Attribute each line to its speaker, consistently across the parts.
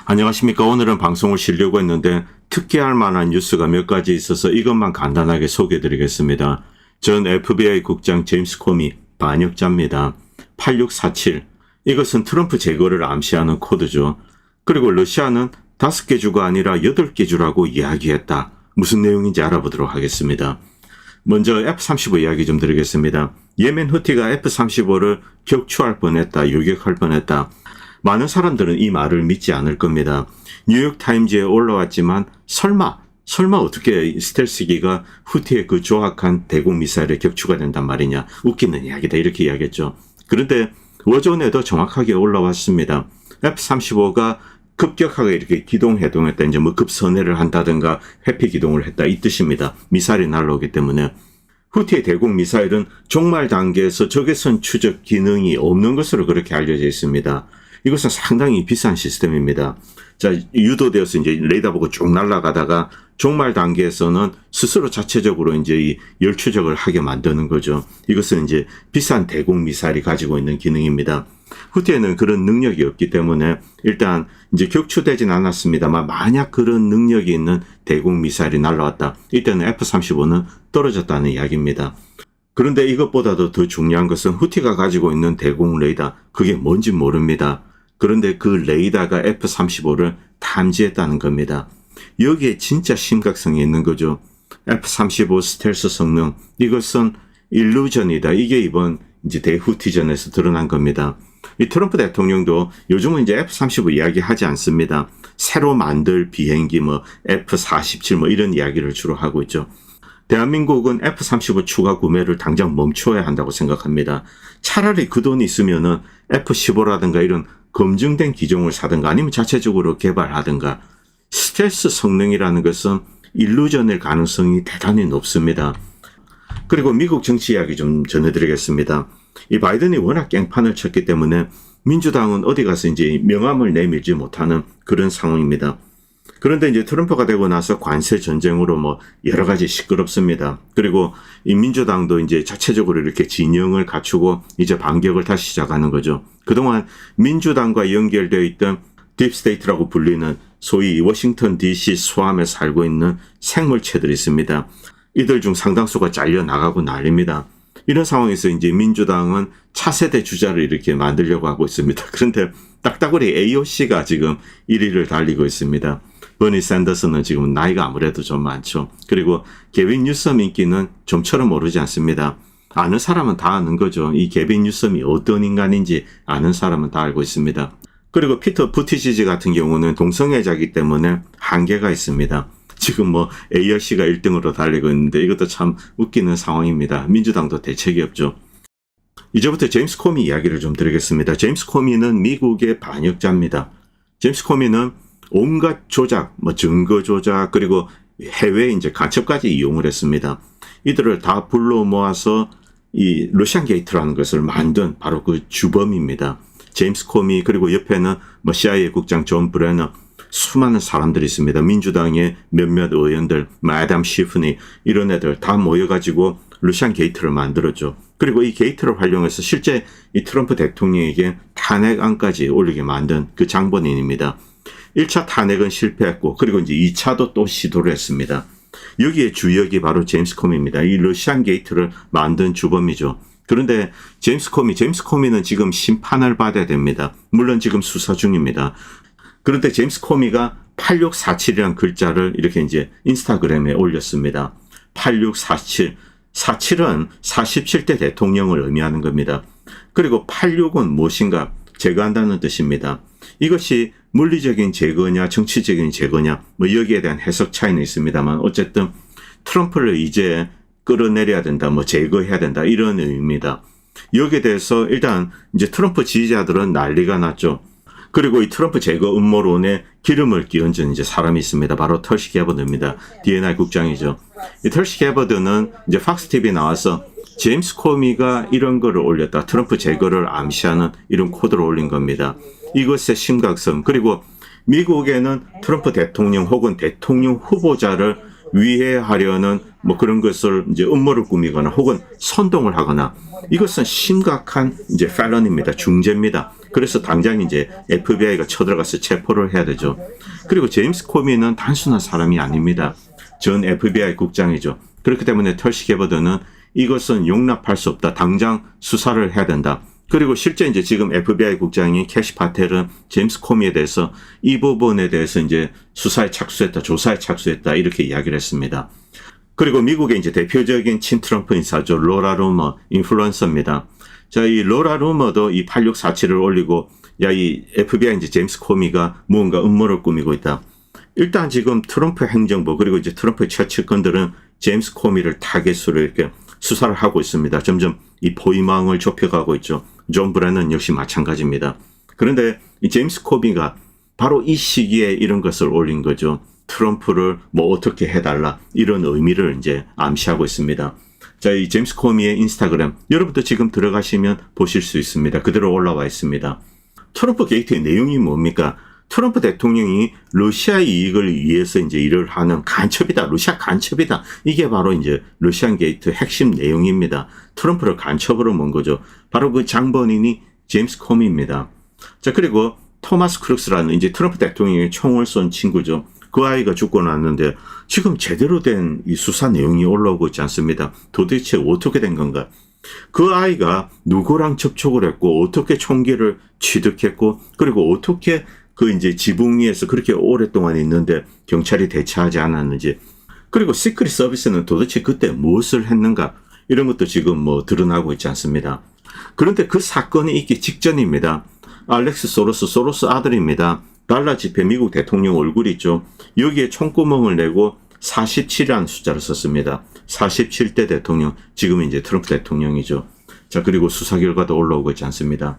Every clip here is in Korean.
Speaker 1: 안녕하십니까. 오늘은 방송을 쉬려고 했는데 특기할 만한 뉴스가 몇 가지 있어서 이것만 간단하게 소개해 드리겠습니다. 전 FBI 국장 제임스 코미 반역자입니다. 8647 이것은 트럼프 제거를 암시하는 코드죠. 그리고 러시아는 5개 주가 아니라 8개 주라고 이야기했다. 무슨 내용인지 알아보도록 하겠습니다. 먼저 F-35 이야기 좀 드리겠습니다. 예멘 후티가 F-35를 격추할 뻔했다. 요격할 뻔했다. 많은 사람들은 이 말을 믿지 않을 겁니다. 뉴욕타임즈에 올라왔지만 설마 어떻게 스텔스기가 후티의 그 조악한 대공 미사일에 격추가 된단 말이냐. 웃기는 이야기다. 이렇게 이야기했죠. 그런데 워존에도 정확하게 올라왔습니다. F-35가 급격하게 이렇게 기동해동했다. 이제 뭐 급선회를 한다든가 회피 기동을 했다. 이 뜻입니다. 미사일이 날라오기 때문에. 후티의 대공 미사일은 종말 단계에서 적외선 추적 기능이 없는 것으로 그렇게 알려져 있습니다. 이것은 상당히 비싼 시스템입니다. 자, 유도되어서 이제 레이더 보고 쭉 날아가다가 종말 단계에서는 스스로 자체적으로 이제 이 열 추적을 하게 만드는 거죠. 이것은 이제 비싼 대공 미사일이 가지고 있는 기능입니다. 후티에는 그런 능력이 없기 때문에 일단 이제 격추되진 않았습니다만 만약 그런 능력이 있는 대공 미사일이 날아왔다. 이때는 F-35는 떨어졌다는 이야기입니다. 그런데 이것보다도 더 중요한 것은 후티가 가지고 있는 대공 레이더, 그게 뭔지 모릅니다. 그런데 그 레이더가 F-35를 탐지했다는 겁니다. 여기에 진짜 심각성이 있는 거죠. F-35 스텔스 성능, 이것은 일루전이다. 이게 이번 이제 대후티전에서 드러난 겁니다. 이 트럼프 대통령도 요즘은 이제 F-35 이야기하지 않습니다. 새로 만들 비행기 뭐 F-47 뭐 이런 이야기를 주로 하고 있죠. 대한민국은 F-35 추가 구매를 당장 멈춰야 한다고 생각합니다. 차라리 그 돈이 있으면은 F-15라든가 이런 검증된 기종을 사든가 아니면 자체적으로 개발하든가. 스텔스 성능이라는 것은 일루전일 가능성이 대단히 높습니다. 그리고 미국 정치 이야기 좀 전해드리겠습니다. 이 바이든이 워낙 깽판을 쳤기 때문에 민주당은 어디 가서 이제 명함을 내밀지 못하는 그런 상황입니다. 그런데 이제 트럼프가 되고 나서 관세 전쟁으로 뭐 여러 가지 시끄럽습니다. 그리고 이 민주당도 이제 자체적으로 이렇게 진영을 갖추고 이제 반격을 다시 시작하는 거죠. 그동안 민주당과 연결되어 있던 딥스테이트라고 불리는 소위 워싱턴 DC 수함에 살고 있는 생물체들이 있습니다. 이들 중 상당수가 잘려나가고 난립니다. 이런 상황에서 이제 민주당은 차세대 주자를 이렇게 만들려고 하고 있습니다. 그런데 딱따구리 AOC가 지금 1위를 달리고 있습니다. 버니 샌더스는 지금 나이가 아무래도 좀 많죠. 그리고 게빈 뉴섬 인기는 좀처럼 오르지 않습니다. 아는 사람은 다 아는 거죠. 이 게빈 뉴섬이 어떤 인간인지 아는 사람은 다 알고 있습니다. 그리고 피터 부티지지 같은 경우는 동성애자이기 때문에 한계가 있습니다. 지금 뭐 AOC가 1등으로 달리고 있는데 이것도 참 웃기는 상황입니다. 민주당도 대책이 없죠. 이제부터 제임스 코미 이야기를 좀 드리겠습니다. 제임스 코미는 미국의 반역자입니다. 제임스 코미는 온갖 조작, 뭐 증거 조작, 그리고 해외 이제 간첩까지 이용을 했습니다. 이들을 다 불러 모아서 이 러시안 게이트라는 것을 만든 바로 그 주범입니다. 제임스 코미, 그리고 옆에는 뭐 CIA 국장 존 브레너, 수많은 사람들이 있습니다. 민주당의 몇몇 의원들, 애덤 시프니 이런 애들 다 모여가지고 러시안 게이트를 만들었죠. 그리고 이 게이트를 활용해서 실제 이 트럼프 대통령에게 탄핵안까지 올리게 만든 그 장본인입니다. 1차 탄핵은 실패했고, 그리고 이제 2차도 또 시도를 했습니다. 여기에 주역이 바로 제임스 코미입니다. 이 러시안 게이트를 만든 주범이죠. 그런데 제임스 코미는 지금 심판을 받아야 됩니다. 물론 지금 수사 중입니다. 그런데 제임스 코미가 8647이라는 글자를 이렇게 이제 인스타그램에 올렸습니다. 8647. 47은 47대 대통령을 의미하는 겁니다. 그리고 86은 무엇인가? 제거한다는 뜻입니다. 이것이 물리적인 제거냐 정치적인 제거냐 뭐 여기에 대한 해석 차이는 있습니다만 어쨌든 트럼프를 이제 끌어내려야 된다, 뭐 제거해야 된다 이런 의미입니다. 여기에 대해서 일단 이제 트럼프 지지자들은 난리가 났죠. 그리고 이 트럼프 제거 음모론에 기름을 끼얹은 이제 사람이 있습니다. 바로 털시 게버드입니다. DNI 국장이죠. 이 털시 게버드는 이제 팍스 TV에 나와서 제임스 코미가 이런 거를 올렸다. 트럼프 제거를 암시하는 이런 코드를 올린 겁니다. 이것의 심각성, 그리고 미국에는 트럼프 대통령 혹은 대통령 후보자를 위해하려는 뭐 그런 것을 이제 음모를 꾸미거나 혹은 선동을 하거나 이것은 심각한 이제 felon입니다. 중죄입니다. 그래서 당장 이제 FBI가 쳐들어가서 체포를 해야 되죠. 그리고 제임스 코미는 단순한 사람이 아닙니다. 전 FBI 국장이죠. 그렇기 때문에 털시 게버드는 이것은 용납할 수 없다. 당장 수사를 해야 된다. 그리고 실제 이제 지금 FBI 국장인 캐시 파텔은 제임스 코미에 대해서 이 부분에 대해서 이제 수사에 착수했다, 조사에 착수했다 이렇게 이야기를 했습니다. 그리고 미국의 이제 대표적인 친트럼프 인사죠. 로라 루머 인플루언서입니다. 자, 이 로라 루머도 이 8647을 올리고 야, 이 FBI 이제 제임스 코미가 무언가 음모를 꾸미고 있다. 일단 지금 트럼프 행정부 그리고 이제 트럼프의 최측근들은 제임스 코미를 타겟으로 이렇게 수사를 하고 있습니다. 점점 이 포위망을 좁혀가고 있죠. 존 브레넌 역시 마찬가지입니다. 그런데 이 제임스 코미가 바로 이 시기에 이런 것을 올린 거죠. 트럼프를 뭐 어떻게 해달라 이런 의미를 이제 암시하고 있습니다. 자, 이 제임스 코미의 인스타그램 여러분도 지금 들어가시면 보실 수 있습니다. 그대로 올라와 있습니다. 트럼프 게이트의 내용이 뭡니까? 트럼프 대통령이 러시아 이익을 위해서 이제 일을 하는 간첩이다. 러시아 간첩이다. 이게 바로 이제 러시안 게이트 핵심 내용입니다. 트럼프를 간첩으로 몬 거죠. 바로 그 장본인이 제임스 코미입니다. 자, 그리고 토마스 크룩스라는 이제 트럼프 대통령이 총을 쏜 친구죠. 그 아이가 죽고 났는데 지금 제대로 된 이 수사 내용이 올라오고 있지 않습니다. 도대체 어떻게 된 건가? 그 아이가 누구랑 접촉을 했고 어떻게 총기를 취득했고 그리고 어떻게 그 이제 지붕 위에서 그렇게 오랫동안 있는데 경찰이 대처하지 않았는지 그리고 시크릿 서비스는 도대체 그때 무엇을 했는가 이런 것도 지금 뭐 드러나고 있지 않습니다. 그런데 그 사건이 있기 직전입니다. 알렉스 소로스 아들입니다. 달러 지폐 미국 대통령 얼굴이 있죠. 여기에 총구멍을 내고 47이라는 숫자를 썼습니다. 47대 대통령, 지금 이제 트럼프 대통령이죠. 자, 그리고 수사 결과도 올라오고 있지 않습니다.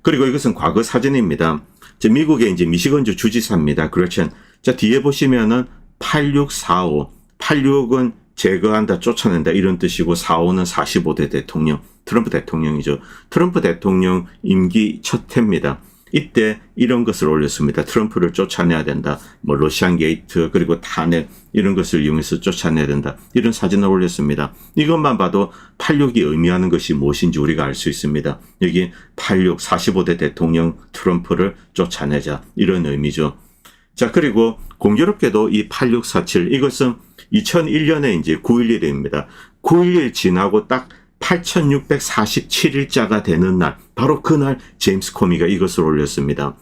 Speaker 1: 그리고 이것은 과거 사진입니다. 미국의 이제 미시건주 주지사입니다. 그렇죠. 자, 뒤에 보시면은 8645, 86은 제거한다, 쫓아낸다 이런 뜻이고 45는 45대 대통령, 트럼프 대통령이죠. 트럼프 대통령 임기 첫 해입니다. 이때 이런 것을 올렸습니다. 트럼프를 쫓아내야 된다. 뭐 러시안 게이트 그리고 탄핵 이런 것을 이용해서 쫓아내야 된다. 이런 사진을 올렸습니다. 이것만 봐도 86이 의미하는 것이 무엇인지 우리가 알 수 있습니다. 여기 86, 45대 대통령 트럼프를 쫓아내자 이런 의미죠. 자, 그리고 공교롭게도 이 8647 이것은 2001년에 이제 9.11입니다. 9.11 지나고 딱 8647일자가 되는 날, 바로 그날 제임스 코미가 이것을 올렸습니다.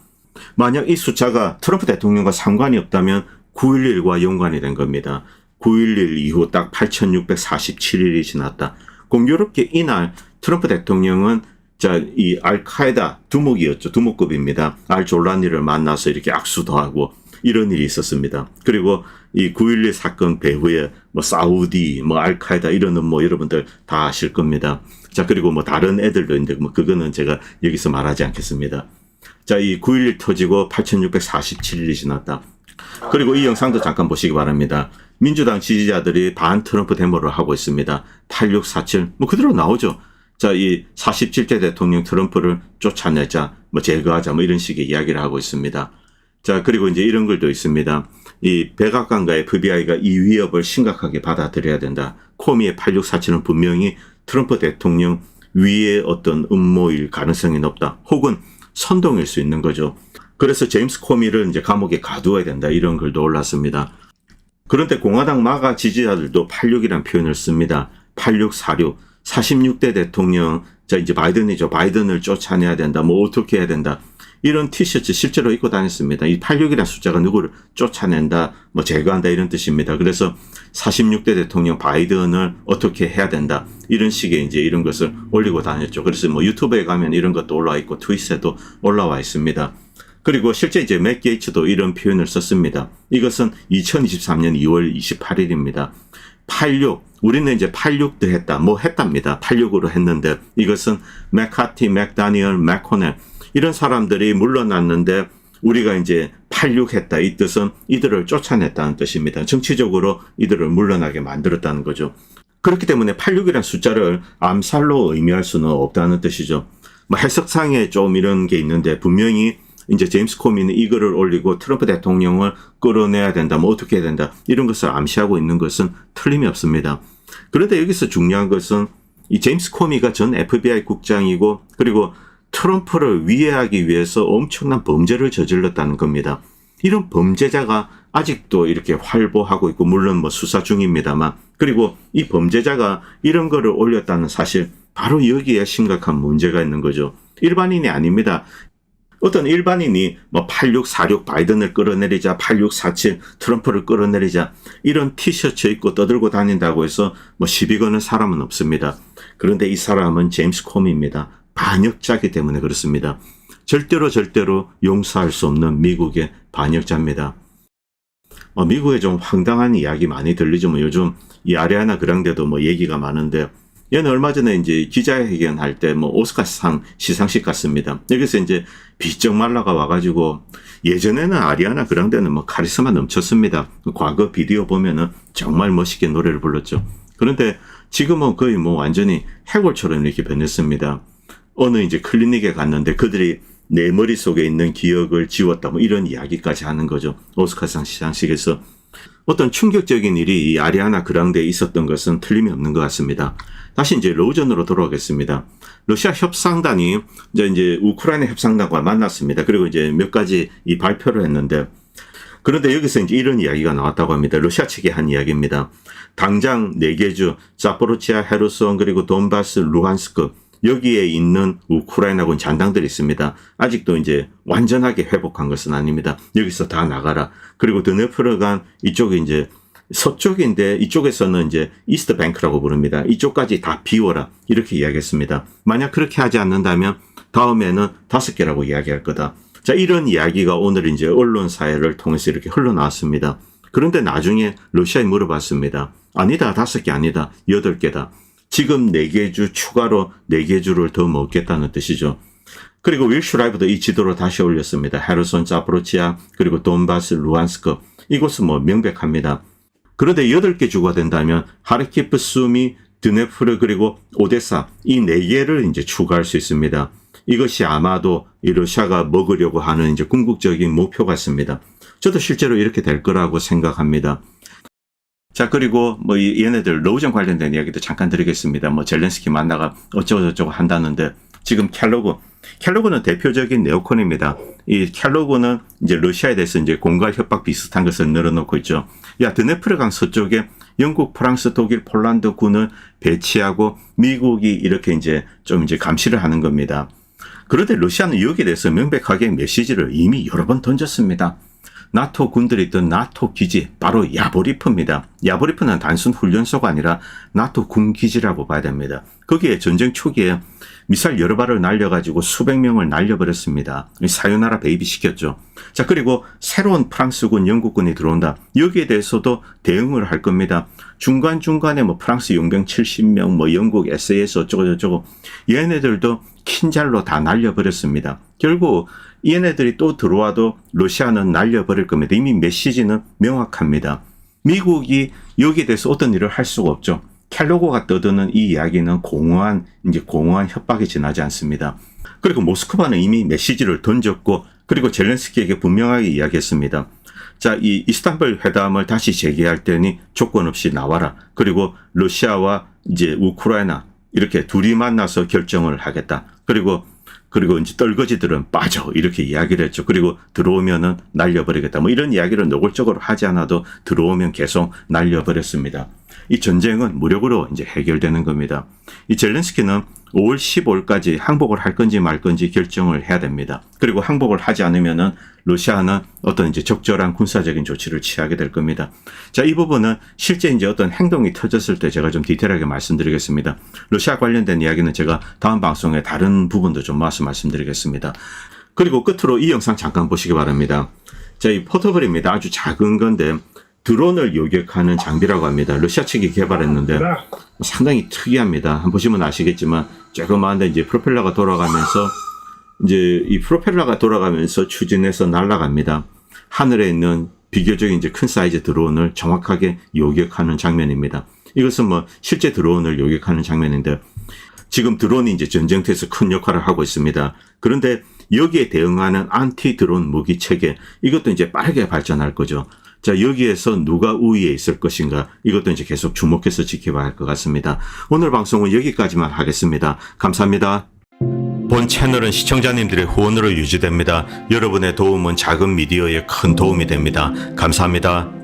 Speaker 1: 만약 이 숫자가 트럼프 대통령과 상관이 없다면 9.11과 연관이 된 겁니다. 9.11 이후 딱 8647일이 지났다. 공교롭게 이날 트럼프 대통령은 이 알카에다 두목이었죠. 두목급입니다. 알졸라니를 만나서 이렇게 악수도 하고 이런 일이 있었습니다. 그리고 이 9.11 사건 배후에 뭐 사우디, 뭐 알카에다 이런 뭐 여러분들 다 아실 겁니다. 자, 그리고 뭐 다른 애들도 있는데 뭐 그거는 제가 여기서 말하지 않겠습니다. 자, 이 9.11 터지고 8647일이 지났다. 그리고 이 영상도 잠깐 보시기 바랍니다. 민주당 지지자들이 반 트럼프 데모를 하고 있습니다. 8647, 뭐 그대로 나오죠. 자, 이 47대 대통령 트럼프를 쫓아내자, 뭐 제거하자, 뭐 이런 식의 이야기를 하고 있습니다. 자, 그리고 이제 이런 글도 있습니다. 이 백악관과 FBI가 이 위협을 심각하게 받아들여야 된다. 코미의 8647은 분명히 트럼프 대통령 위의 어떤 음모일 가능성이 높다. 혹은 선동일 수 있는 거죠. 그래서 제임스 코미를 이제 감옥에 가두어야 된다. 이런 글도 올랐습니다. 그런데 공화당 마가 지지자들도 86이라는 표현을 씁니다. 8646, 46대 대통령, 자, 이제 바이든이죠. 바이든을 쫓아내야 된다. 뭐 어떻게 해야 된다. 이런 티셔츠 실제로 입고 다녔습니다. 이 86이라는 숫자가 누구를 쫓아낸다, 뭐 제거한다 이런 뜻입니다. 그래서 46대 대통령 바이든을 어떻게 해야 된다. 이런 식의 이제 이런 것을 올리고 다녔죠. 그래서 뭐 유튜브에 가면 이런 것도 올라와 있고 트윗에도 올라와 있습니다. 그리고 실제 이제 맥 게이츠도 이런 표현을 썼습니다. 이것은 2023년 2월 28일입니다. 86, 우리는 이제 86도 했다, 뭐 했답니다. 86으로 했는데 이것은 맥카티, 맥다니얼, 맥코넬 이런 사람들이 물러났는데 우리가 이제 86했다. 이 뜻은 이들을 쫓아냈다는 뜻입니다. 정치적으로 이들을 물러나게 만들었다는 거죠. 그렇기 때문에 86이라는 숫자를 암살로 의미할 수는 없다는 뜻이죠. 뭐 해석상에 좀 이런 게 있는데 분명히 이제 제임스 코미는 이거를 올리고 트럼프 대통령을 끌어내야 된다, 뭐 어떻게 해야 된다, 이런 것을 암시하고 있는 것은 틀림이 없습니다. 그런데 여기서 중요한 것은 이 제임스 코미가 전 FBI 국장이고 그리고 트럼프를 위해하기 위해서 엄청난 범죄를 저질렀다는 겁니다. 이런 범죄자가 아직도 이렇게 활보하고 있고, 물론 뭐 수사 중입니다만, 그리고 이 범죄자가 이런 거를 올렸다는 사실, 바로 여기에 심각한 문제가 있는 거죠. 일반인이 아닙니다. 어떤 일반인이 뭐 8646 바이든을 끌어내리자, 8647 트럼프를 끌어내리자, 이런 티셔츠 입고 떠들고 다닌다고 해서 뭐 시비 거는 사람은 없습니다. 그런데 이 사람은 제임스 코미입니다. 반역자이기 때문에 그렇습니다. 절대로 용서할 수 없는 미국의 반역자입니다. 미국에 좀 황당한 이야기 많이 들리죠. 뭐 요즘 이 아리아나 그랑데도 뭐 얘기가 많은데, 얘는 얼마 전에 이제 기자회견 할 때 뭐 오스카상 시상식 갔습니다. 여기서 이제 비쩍 말라가 와가지고, 예전에는 아리아나 그랑데는 뭐 카리스마 넘쳤습니다. 과거 비디오 보면은 정말 멋있게 노래를 불렀죠. 그런데 지금은 거의 뭐 완전히 해골처럼 이렇게 변했습니다. 어느 이제 클리닉에 갔는데 그들이 내 머릿속에 있는 기억을 지웠다, 뭐 이런 이야기까지 하는 거죠. 오스카상 시상식에서. 어떤 충격적인 일이 이 아리아나 그랑데에 있었던 것은 틀림이 없는 것 같습니다. 다시 이제 로전으로 돌아오겠습니다. 러시아 협상단이 이제 우크라이나 협상단과 만났습니다. 그리고 이제 몇 가지 이 발표를 했는데, 그런데 여기서 이제 이런 이야기가 나왔다고 합니다. 러시아 측이 한 이야기입니다. 당장 4개 주, 자포로치아, 헤르손, 그리고 돈바스, 루한스크, 여기에 있는 우크라이나군 잔당들이 있습니다. 아직도 이제 완전하게 회복한 것은 아닙니다. 여기서 다 나가라. 그리고 드네프르간 이쪽이 이제 서쪽인데, 이쪽에서는 이제 이스트 뱅크라고 부릅니다. 이쪽까지 다 비워라, 이렇게 이야기했습니다. 만약 그렇게 하지 않는다면 다음에는 5개라고 이야기할 거다. 자, 이런 이야기가 오늘 이제 언론사회를 통해서 이렇게 흘러나왔습니다. 그런데 나중에 러시아에 물어봤습니다. 아니다, 5개 아니다, 8개다. 지금 4개 주 추가로 4개 주를 더 먹겠다는 뜻이죠. 그리고 윌 슈라이브도 이 지도를 다시 올렸습니다. 헤르손, 자포로치아, 그리고 돈바스, 루한스크, 이곳은 뭐 명백합니다. 그런데 8개 주가 된다면 하르키프, 수미, 드네프르, 그리고 오데사, 이 4개를 이제 추가할 수 있습니다. 이것이 아마도 이 러시아가 먹으려고 하는 이제 궁극적인 목표 같습니다. 저도 실제로 이렇게 될 거라고 생각합니다. 자, 그리고 뭐 얘네들 로전 관련된 이야기도 잠깐 드리겠습니다. 뭐 젤렌스키 만나가 어쩌고저쩌고 한다는데, 지금 켈로그는 대표적인 네오콘입니다. 이 켈로그는 이제 러시아에 대해서 이제 공갈 협박 비슷한 것을 늘어놓고 있죠. 야, 드네프르강 서쪽에 영국, 프랑스, 독일, 폴란드 군을 배치하고 미국이 이렇게 이제 좀 이제 감시를 하는 겁니다. 그런데 러시아는 여기에 대해서 명백하게 메시지를 이미 여러 번 던졌습니다. 나토 군들이 있던 나토 기지, 바로 야보리프입니다. 야보리프는 단순 훈련소가 아니라 나토 군 기지라고 봐야 됩니다. 거기에 전쟁 초기에 미사일 여러 발을 날려가지고 수백 명을 날려버렸습니다. 사요나라 베이비 시켰죠. 자, 그리고 새로운 프랑스군, 영국군이 들어온다. 여기에 대해서도 대응을 할 겁니다. 중간중간에 뭐 프랑스 용병 70명, 뭐 영국 SAS 어쩌고저쩌고, 얘네들도 킨잘로 다 날려버렸습니다. 결국 얘네들이 또 들어와도 러시아는 날려버릴 겁니다. 이미 메시지는 명확합니다. 미국이 여기에 대해서 어떤 일을 할 수가 없죠. 켈로그가 떠드는 이 이야기는 공허한 협박이 지나지 않습니다. 그리고 모스크바는 이미 메시지를 던졌고, 그리고 젤렌스키에게 분명하게 이야기했습니다. 자, 이 이스탄불 회담을 다시 재개할 때니 조건 없이 나와라. 그리고 러시아와 이제 우크라이나 이렇게 둘이 만나서 결정을 하겠다. 그리고 이제 떨거지들은 빠져, 이렇게 이야기를 했죠. 그리고 들어오면은 날려버리겠다. 뭐 이런 이야기를 노골적으로 하지 않아도 들어오면 계속 날려버렸습니다. 이 전쟁은 무력으로 이제 해결되는 겁니다. 이 젤렌스키는 5월 15일까지 항복을 할 건지 말 건지 결정을 해야 됩니다. 그리고 항복을 하지 않으면은 러시아는 어떤 이제 적절한 군사적인 조치를 취하게 될 겁니다. 자, 이 부분은 실제 이제 어떤 행동이 터졌을 때 제가 좀 디테일하게 말씀드리겠습니다. 러시아 관련된 이야기는 제가 다음 방송에 다른 부분도 좀 모아서 말씀드리겠습니다. 그리고 끝으로 이 영상 잠깐 보시기 바랍니다. 자, 이 포터블입니다. 아주 작은 건데 드론을 요격하는 장비라고 합니다. 러시아 측이 개발했는데 상당히 특이합니다. 한번 보시면 아시겠지만 조그마한데 이제 프로펠러가 돌아가면서 추진해서 날아갑니다. 하늘에 있는 비교적 이제 큰 사이즈 드론을 정확하게 요격하는 장면입니다. 이것은 뭐 실제 드론을 요격하는 장면인데, 지금 드론이 이제 전쟁터에서 큰 역할을 하고 있습니다. 그런데 여기에 대응하는 안티 드론 무기 체계, 이것도 이제 빠르게 발전할 거죠. 자, 여기에서 누가 우위에 있을 것인가, 이것도 이제 계속 주목해서 지켜봐야 할 것 같습니다. 오늘 방송은 여기까지만 하겠습니다. 감사합니다. 본 채널은 시청자님들의 후원으로 유지됩니다. 여러분의 도움은 작은 미디어에 큰 도움이 됩니다. 감사합니다.